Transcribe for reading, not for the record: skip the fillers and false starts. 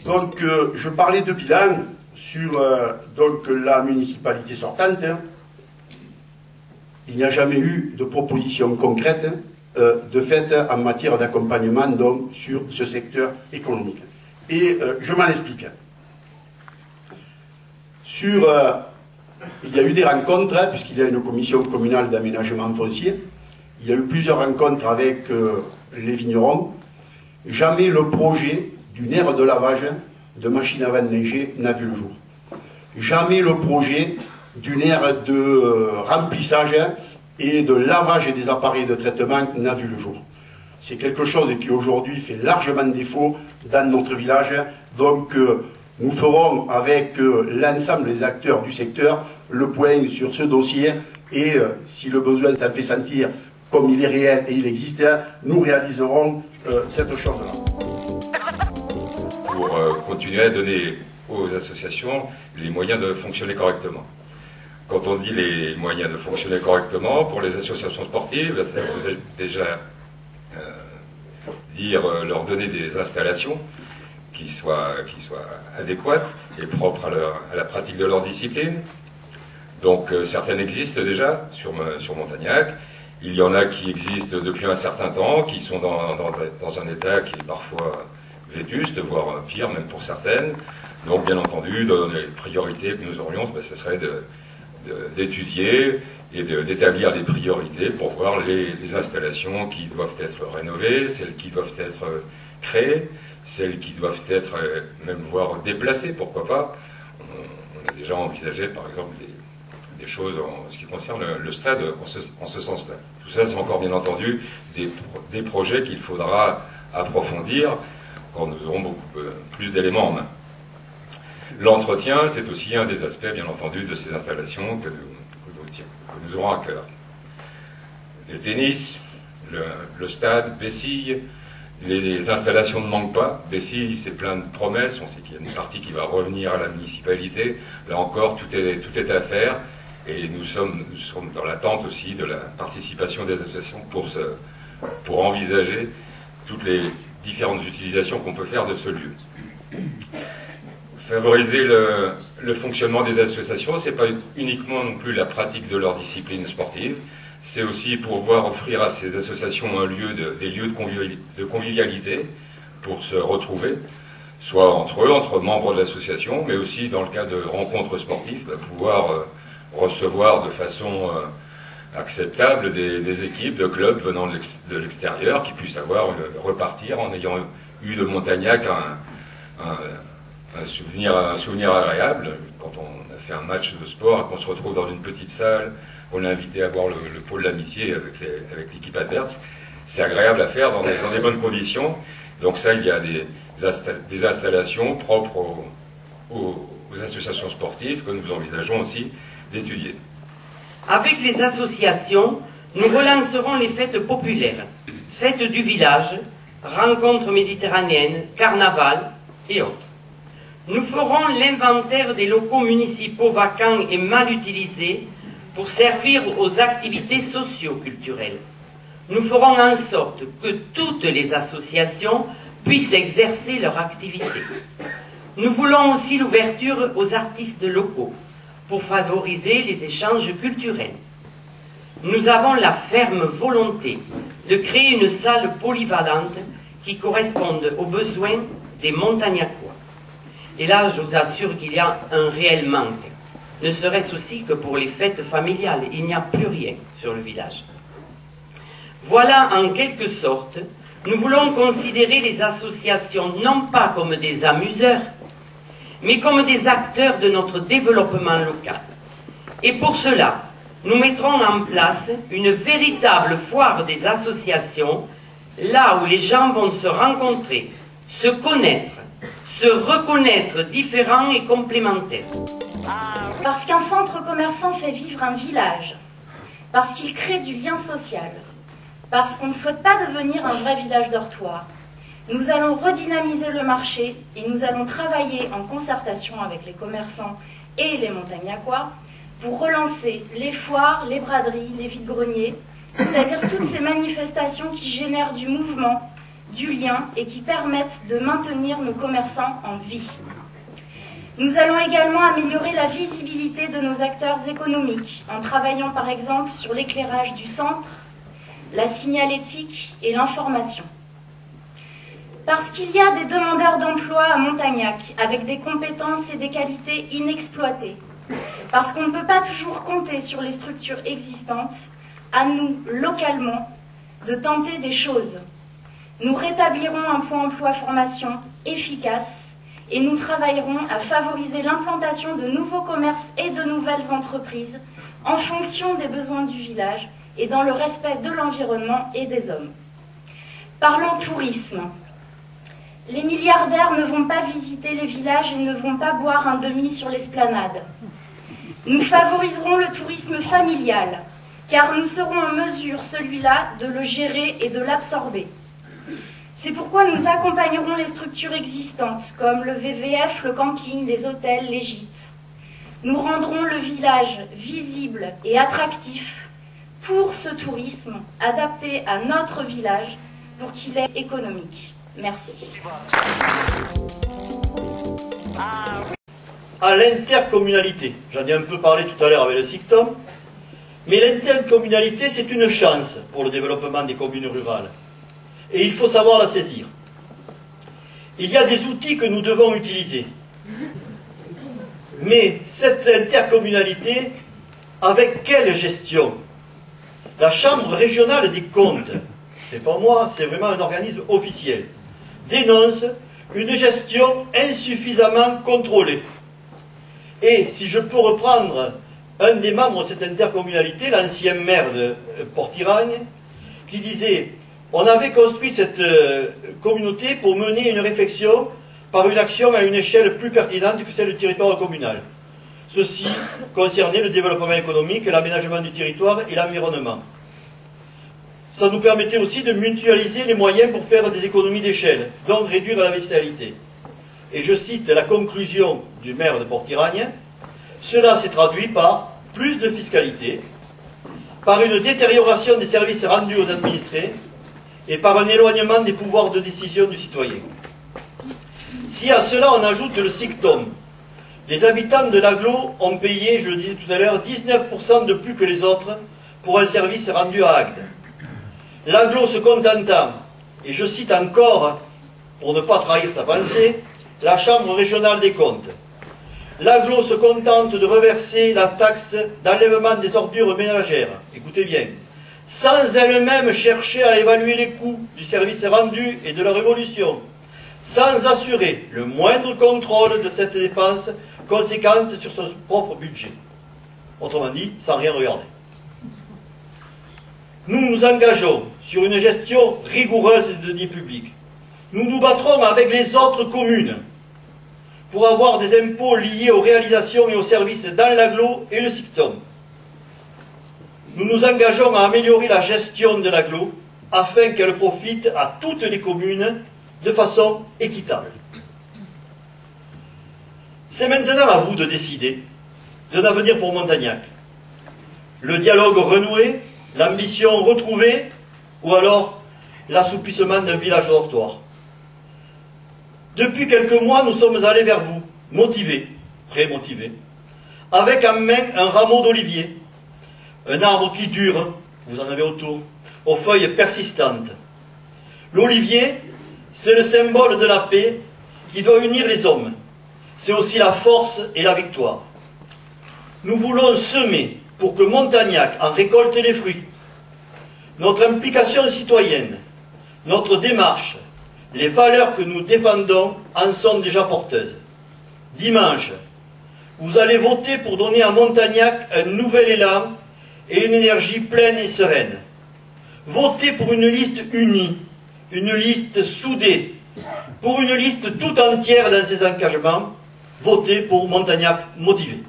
Donc, je parlais de bilan sur donc, la municipalité sortante. Il n'y a jamais eu de proposition concrète de fait en matière d'accompagnement donc, sur ce secteur économique. Et je m'en explique. Il y a eu des rencontres, puisqu'il y a une commission communale d'aménagement foncier. Il y a eu plusieurs rencontres avec les vignerons. Jamais le projet d'une aire de lavage de machines à vent neiger n'a vu le jour. Jamais le projet d'une aire de remplissage et de lavage des appareils de traitement n'a vu le jour. C'est quelque chose qui aujourd'hui fait largement défaut dans notre village. Donc nous ferons avec l'ensemble des acteurs du secteur le point sur ce dossier et si le besoin s'en fait sentir comme il est réel et il existe, nous réaliserons cette chose-là. Pour continuer à donner aux associations les moyens de fonctionner correctement. Quand on dit les moyens de fonctionner correctement, pour les associations sportives, ça veut déjà dire leur donner des installations qui soient adéquates et propres à la pratique de leur discipline. Donc certaines existent déjà sur Montagnac. Il y en a qui existent depuis un certain temps, qui sont dans un état qui est parfois vétuste, voire pire même pour certaines. Donc bien entendu, dans les priorités que nous aurions, ce serait d'étudier et d'établir des priorités pour voir les installations qui doivent être rénovées, celles qui doivent être créées, celles qui doivent être même voire déplacées, pourquoi pas. On a déjà envisagé par exemple des choses en ce qui concerne le stade en ce sens-là. Tout ça, c'est encore bien entendu des projets qu'il faudra approfondir quand nous aurons beaucoup plus d'éléments en main. L'entretien, c'est aussi un des aspects, bien entendu, de ces installations que nous aurons à cœur. Les tennis, le stade, Bessille, les installations ne manquent pas. Bessille, c'est plein de promesses. On sait qu'il y a une partie qui va revenir à la municipalité. Là encore, tout est à faire. Et nous sommes dans l'attente aussi de la participation des associations pour envisager toutes les différentes utilisations qu'on peut faire de ce lieu. Favoriser le fonctionnement des associations, ce n'est pas uniquement non plus la pratique de leur discipline sportive, c'est aussi pouvoir offrir à ces associations des lieux de convivialité pour se retrouver, soit entre eux, entre membres de l'association, mais aussi dans le cas de rencontres sportives, pouvoir recevoir de façon acceptable des équipes, de clubs venant de l'extérieur qui puissent repartir en ayant eu de Montagnac un souvenir agréable. Quand on a fait un match de sport et qu'on se retrouve dans une petite salle, on est invité à voir le pôle d'amitié avec l'équipe adverse, c'est agréable à faire dans des bonnes conditions. Donc ça, il y a des installations propres aux associations sportives que nous envisageons aussi d'étudier. Avec les associations, nous relancerons les fêtes populaires, fêtes du village, rencontres méditerranéennes, carnaval et autres. Nous ferons l'inventaire des locaux municipaux vacants et mal utilisés pour servir aux activités socio-culturelles. Nous ferons en sorte que toutes les associations puissent exercer leur activité. Nous voulons aussi l'ouverture aux artistes locaux pour favoriser les échanges culturels. Nous avons la ferme volonté de créer une salle polyvalente qui corresponde aux besoins des Montagnacois. Et là, je vous assure qu'il y a un réel manque. Ne serait-ce aussi que pour les fêtes familiales. Il n'y a plus rien sur le village. Voilà, en quelque sorte, nous voulons considérer les associations non pas comme des amuseurs, mais comme des acteurs de notre développement local. Et pour cela, nous mettrons en place une véritable foire des associations, là où les gens vont se rencontrer, se connaître, se reconnaître différents et complémentaires. Parce qu'un centre commerçant fait vivre un village, parce qu'il crée du lien social, parce qu'on ne souhaite pas devenir un vrai village dortoir, nous allons redynamiser le marché et nous allons travailler en concertation avec les commerçants et les Montagnacois pour relancer les foires, les braderies, les vides-greniers, c'est-à-dire toutes ces manifestations qui génèrent du mouvement, du lien et qui permettent de maintenir nos commerçants en vie. Nous allons également améliorer la visibilité de nos acteurs économiques en travaillant par exemple sur l'éclairage du centre, la signalétique et l'information. Parce qu'il y a des demandeurs d'emploi à Montagnac avec des compétences et des qualités inexploitées, parce qu'on ne peut pas toujours compter sur les structures existantes, à nous, localement, de tenter des choses. Nous rétablirons un point emploi-formation efficace et nous travaillerons à favoriser l'implantation de nouveaux commerces et de nouvelles entreprises en fonction des besoins du village et dans le respect de l'environnement et des hommes. Parlons tourisme. Les milliardaires ne vont pas visiter les villages et ne vont pas boire un demi sur l'esplanade. Nous favoriserons le tourisme familial, car nous serons en mesure, celui-là, de le gérer et de l'absorber. C'est pourquoi nous accompagnerons les structures existantes, comme le VVF, le camping, les hôtels, les gîtes. Nous rendrons le village visible et attractif pour ce tourisme adapté à notre village pour qu'il est économique. Merci. À l'intercommunalité, j'en ai un peu parlé tout à l'heure avec le SICTOM, mais l'intercommunalité c'est une chance pour le développement des communes rurales et il faut savoir la saisir. Il y a des outils que nous devons utiliser, mais cette intercommunalité, avec quelle gestion? La Chambre régionale des comptes, c'est pas moi, c'est vraiment un organisme officiel, dénonce une gestion insuffisamment contrôlée. Et si je peux reprendre un des membres de cette intercommunalité, l'ancien maire de Port-Iragne, qui disait « On avait construit cette communauté pour mener une réflexion par une action à une échelle plus pertinente que celle du territoire communal. Ceci concernait le développement économique, l'aménagement du territoire et l'environnement. Ça nous permettait aussi de mutualiser les moyens pour faire des économies d'échelle, donc réduire la vaissalité. » Et je cite la conclusion du maire de Port-Iragne, « Cela s'est traduit par plus de fiscalité, par une détérioration des services rendus aux administrés et par un éloignement des pouvoirs de décision du citoyen. » Si à cela on ajoute le SICTOM, les habitants de l'agglo ont payé, je le disais tout à l'heure, 19% de plus que les autres pour un service rendu à Agde. L'agglo se contentant, et je cite encore, pour ne pas trahir sa pensée, la Chambre régionale des comptes. L'agglo se contente de reverser la taxe d'enlèvement des ordures ménagères, écoutez bien, sans elle-même chercher à évaluer les coûts du service rendu et de leur évolution, sans assurer le moindre contrôle de cette dépense conséquente sur son propre budget. Autrement dit, sans rien regarder. Nous nous engageons sur une gestion rigoureuse des deniers publics. Nous nous battrons avec les autres communes pour avoir des impôts liés aux réalisations et aux services dans l'agglo et le SICTOM. Nous nous engageons à améliorer la gestion de l'agglo afin qu'elle profite à toutes les communes de façon équitable. C'est maintenant à vous de décider de l'avenir pour Montagnac. Le dialogue renoué, l'ambition retrouvée, ou alors l'assouplissement d'un village dortoir. Depuis quelques mois, nous sommes allés vers vous, motivés, très motivés, avec en main un rameau d'olivier, un arbre qui dure, vous en avez autour, aux feuilles persistantes. L'olivier, c'est le symbole de la paix qui doit unir les hommes. C'est aussi la force et la victoire. Nous voulons semer pour que Montagnac en récolte les fruits. Notre implication citoyenne, notre démarche, les valeurs que nous défendons en sont déjà porteuses. Dimanche, vous allez voter pour donner à Montagnac un nouvel élan et une énergie pleine et sereine. Votez pour une liste unie, une liste soudée, pour une liste tout entière dans ses engagements. Votez pour Montagnac motivé.